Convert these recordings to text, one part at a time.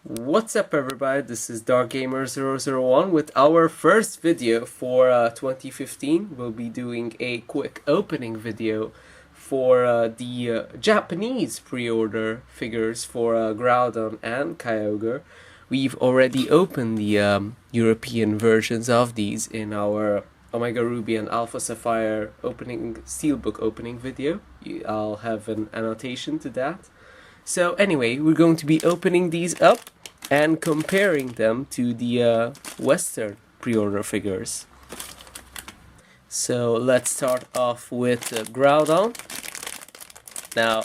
What's up everybody, this is DarkGamer001 with our first video for 2015. We'll be doing a quick opening video for the Japanese pre-order figures for Groudon and Kyogre. We've already opened the European versions of these in our Omega Ruby and Alpha Sapphire Steelbook opening video. I'll have an annotation to that. So anyway, we're going to be opening these up and comparing them to the Western pre-order figures. So let's start off with Groudon. Now,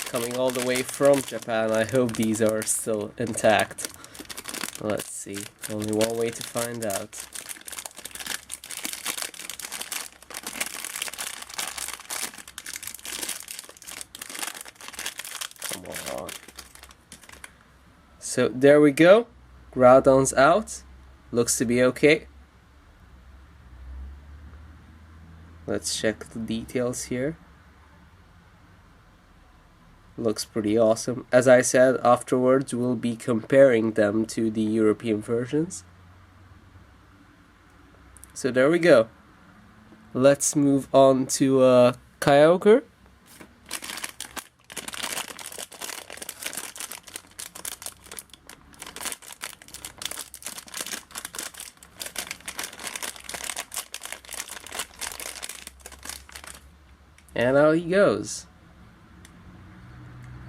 coming all the way from Japan, I hope these are still intact. Let's see, only one way to find out. Come on. So there we go, Groudon's out, looks to be okay. Let's check the details here. Looks pretty awesome. As I said, afterwards we'll be comparing them to the European versions. So there we go. Let's move on to Kyogre. And out he goes.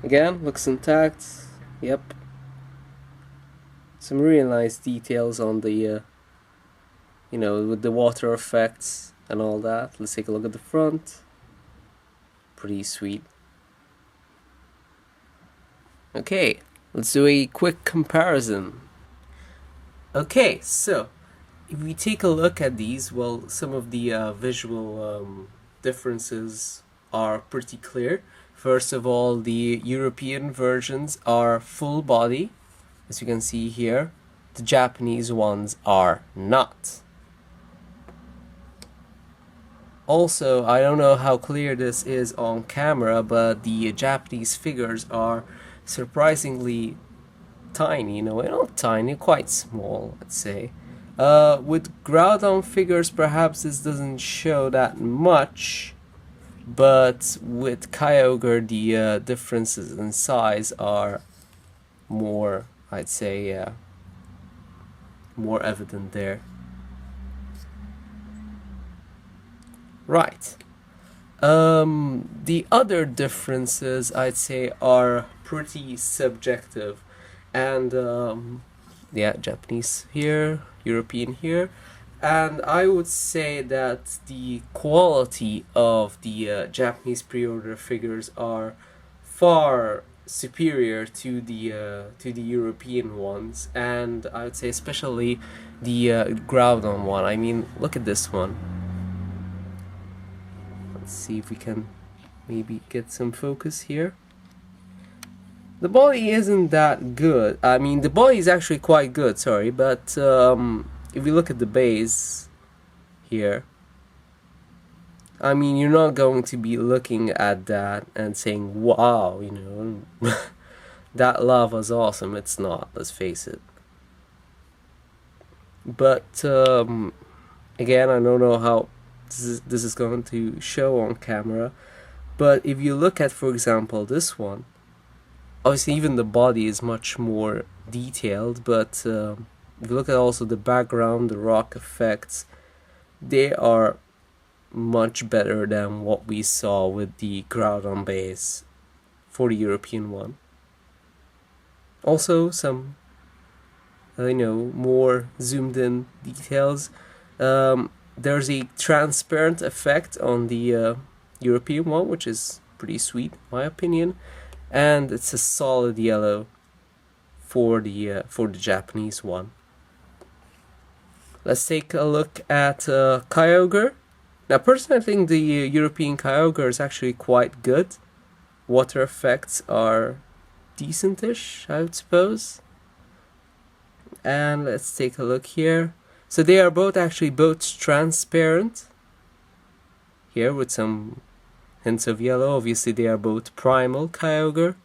Again, looks intact. Yep. Some really nice details on the, with the water effects and all that. Let's take a look at the front. Pretty sweet. Okay, let's do a quick comparison. Okay, so if we take a look at these, well, some of the visual differences are pretty clear. First of all, the European versions are full body, as you can see here. The Japanese ones are not. Also, I don't know how clear this is on camera, but the Japanese figures are surprisingly tiny, not tiny, quite small, I'd say. With Groudon figures, perhaps this doesn't show that much, but with Kyogre, the differences in size are more, I'd say, more evident there. Right. The other differences, I'd say, are pretty subjective, and yeah, Japanese here, European here, and I would say that the quality of the Japanese pre-order figures are far superior to the European ones, and I would say especially the Groudon one. I mean, look at this one. Let's see if we can maybe get some focus here. The body isn't that good. I mean, the body is actually quite good, sorry, but if you look at the base here, I mean, you're not going to be looking at that and saying, wow, that lava's awesome. It's not, let's face it. But again, I don't know how this is going to show on camera, but if you look at, for example, this one, obviously even the body is much more detailed, but if you look at also the background, the rock effects, they are much better than what we saw with the Groudon base for the European one. Also some, more zoomed in details. There's a transparent effect on the European one, which is pretty sweet in my opinion, and it's a solid yellow for the Japanese one. Let's take a look at Kyogre. Now, personally, I think the European Kyogre is actually quite good. Water effects are decentish, I would suppose. And let's take a look here. So they are both transparent. Here with some hints of yellow. Obviously, they are both Primal Kyogre.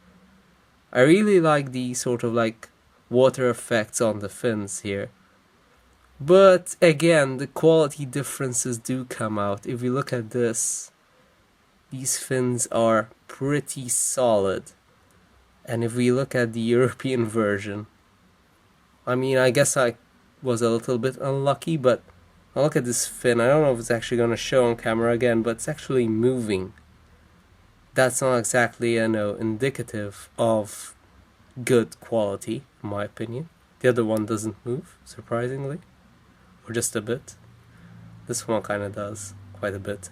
I really like the sort of like water effects on the fins here. But again, the quality differences do come out. If we look at this, these fins are pretty solid. And if we look at the European version, I mean, I guess I was a little bit unlucky, but I look at this fin. I don't know if it's actually going to show on camera again, but it's actually moving. That's not exactly, indicative of good quality, in my opinion. The other one doesn't move, surprisingly. Or just a bit. This one kind of does, quite a bit.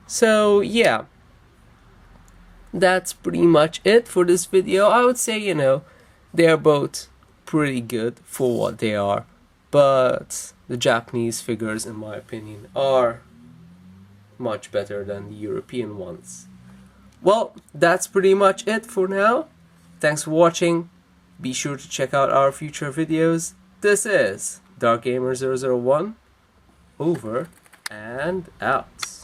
So, yeah. That's pretty much it for this video. I would say, they're both pretty good for what they are. But the Japanese figures, in my opinion, are much better than the European ones. Well, that's pretty much it for now. Thanks for watching. Be sure to check out our future videos. This is DarkGamer001, over and out.